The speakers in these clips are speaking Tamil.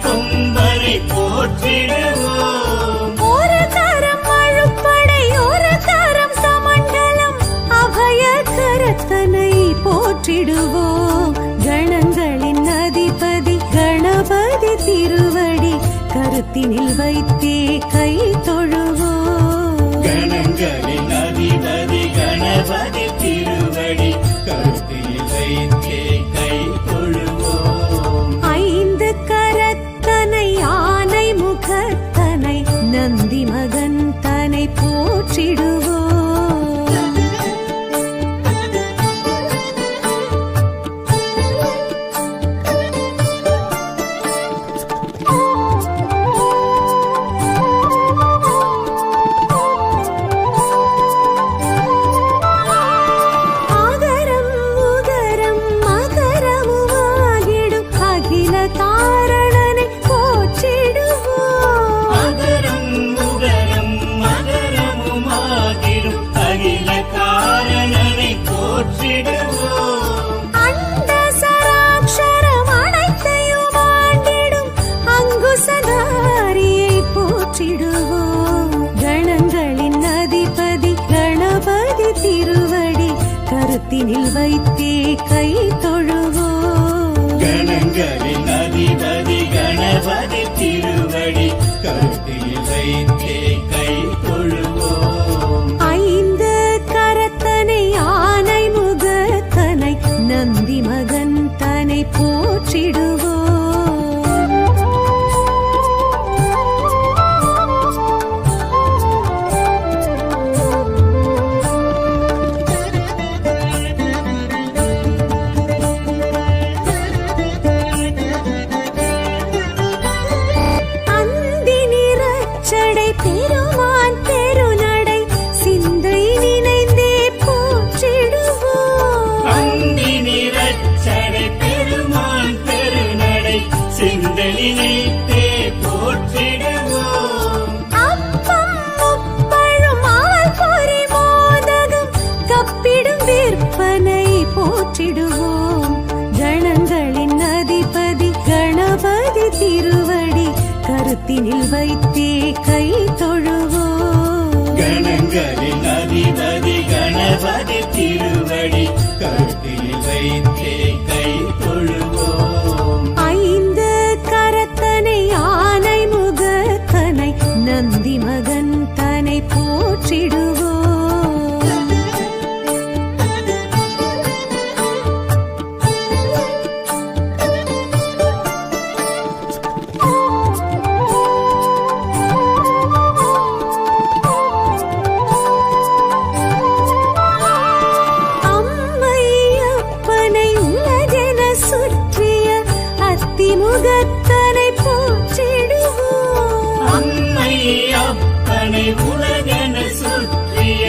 கொம்பனை போற்றிடுவோம். ஒரு கரம் அழுப்படை ஒரு கரம் சமண்டலம் அபய கரத்தனை போற்றிடுவோம். கணங்களின் அதிபதி கணபதி திருவடி கருத்தினில் வைத்தே கை தொழுவோம். கணங்களின் அதிபதி கணபதி திருவடி கருத்தினில் வைத்தே கை தொழுவோம். ஐந்து கரத்தனை ஆனை முகத்தனை நந்தி மகன் தனை போற்றிடுவோம். கணங்களின் அதிபதி கணபதி திருவடி கருத்தினில் வைத்தே கை தொழுவோம். கணங்களின் அதிபதி கணபதி திருவடி கருத்தினில் வைத்தே கை தொழுவோம். ஐந்து கரத்தனை ஆனை முகத்தனை நந்தி மகன் தனை போற்றிடுவோம். பெருமான் பெருநடை சிந்தை நினைந்தே போற்றிடுவோம். அந்தி நிறச்சடை பெருமான் பெருநடை சிந்தை நினைத்தே போற்றிடுவோம். அப்பம் முப்பழும் ஆல் பொறி மோதகம் கப்பிடும் விற்பனை போற்றிடுவோம். கணங்களின் அதிபதி கணபதி திருவடி கருத்தினில் வைத்தே கை தொழுவோம். கணங்களின் அதிபதி கணபதி திருவடி கருத்தினில் வைத்தே கை தொழுவோம். ஐந்து கரத்தனை ஆனை முகத்தனை நந்தி மகன் தனை போற்றிடுவோம். முகத்தனை போற்றிடுவோம். அம்மை அப்பனை உலகென சுற்றிய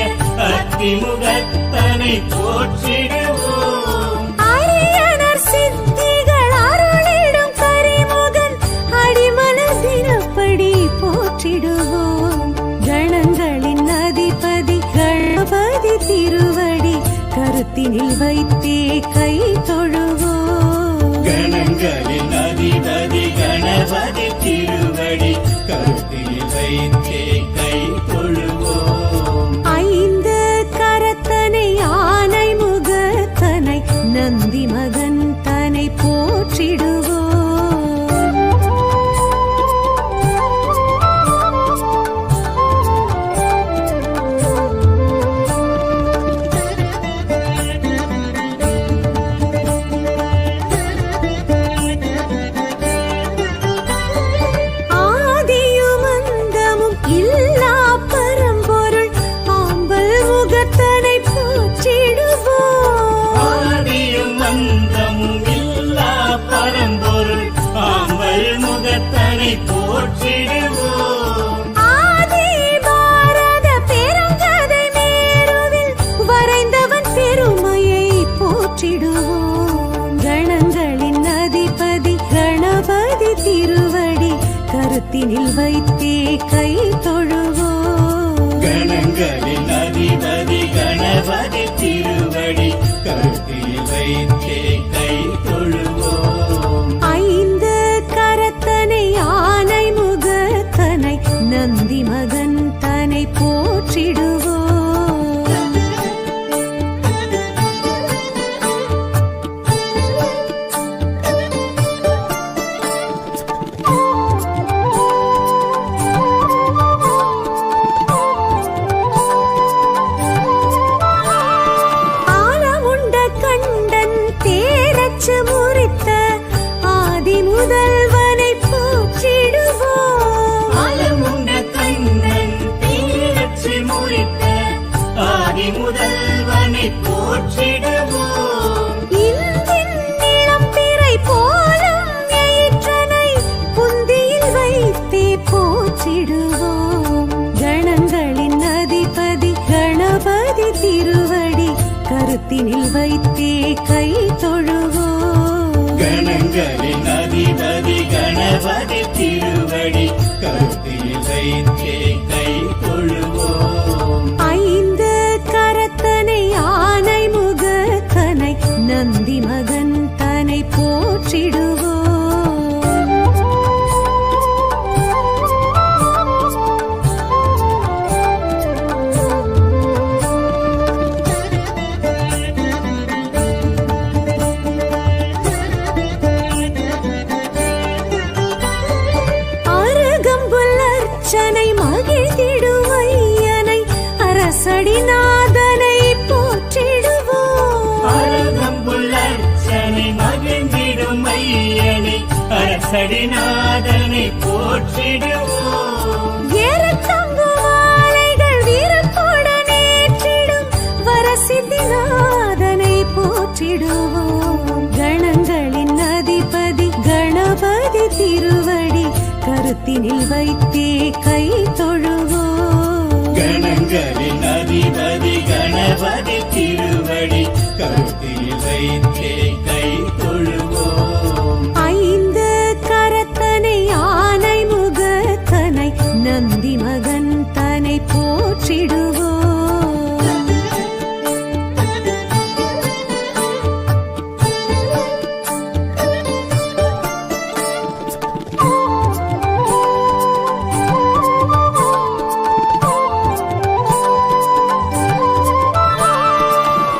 அத்திமுகத்தனை போற்றிடுவோம். அரியணர் சித்திகள் அருளிடும் கரிமுகன் அடிமலர் தினப்படி போற்றிடுவோம். கணங்களின் அதிபதி கணபதி திருவடி கருத்தினில் வைத்தே கை தொழுவோம். கணங்களின் அதிபதி கணபதி திருவடி கருத்தினில் வைத்தே கை தொழுவோம். ஐந்து கரத்தனை ஆனை முகத்தனை நந்தி மகன் தனை போற்றிடுவோம். போற்றிடுவோம். ஆதி பாரத பெருங்கதை மேருவில் வரைந்தவன் பெருமையை போற்றிடுவோம். கணங்களின் அதிபதி கணபதி திருவடி கருத்தினில் வைத்தே கை தொழுவோம். கணங்களின் அதிபதி கணபதி திருவடி கருத்தினில் வைத்தே கை தொழுவோம். ஐந்து கரத்தனை கருத்தினில் வைத்தே கை தொழுவோம். கணங்களின் அதிபதி கணபதி திருவடி கருத்தில் வைத்தே கை தொழுவோம். ஐந்து கரத்தனை ஆனை முகத்தனை நந்தி மகன் தனை போற்றிடுவோம். அருகம்புல்லர்ச்சனை மகிழ்ந்திடும் ஐயனை அரசடிநாதனை போற்றிடுவோம். அருகம்புல்லர்ச்சனை மகிழ்ந்திடும் ஐயனை அரசடிநாதனை போற்றிடுவோம். ஏறத்தங்கு மாலைகள் வீரத்துடன் ஏற்றிடும் வரசித்திநாதனை போற்றிடுவோம். கணங்களின் அதிபதி கணபதி திருவடி கருத்தினில் வைத்தே கை தொழுவோம். கணங்களின் அதிபதி கணபதி திருவடி கருத்தில் வைத்தே கை தொழுவோம். ஐந்து கரத்தனை ஆனை முகத்தனை நந்தி மகன் தனை போற்றிடுவோம்.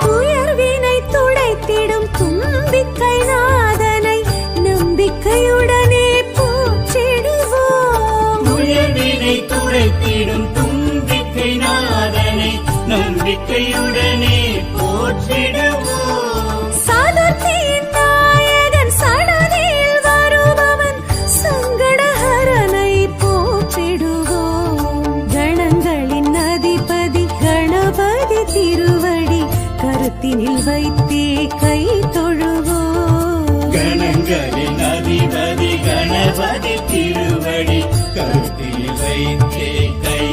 துயர்வினை துடைத்திடும் தும்பிக்கை நாதனை நம்பிக்கையுடனே போற்றிடுவோம். உயர்வினை துடைத்திடும் தும்பிக்கை நாதனை நம்பிக்கையுடனே போற்றிடுவோம். சதுர்த்தியின் நாயகன் சடதியில் வருபவன் சங்கடஹரனை போற்றிடுவோம். கணங்களின் அதிபதி கணபதி திருவடி கருத்தினில் வைத்தே கை தொழுவோம். கணங்களின் அதிபதி கணபதி திருவடி கருத்தில் வைத்தே கை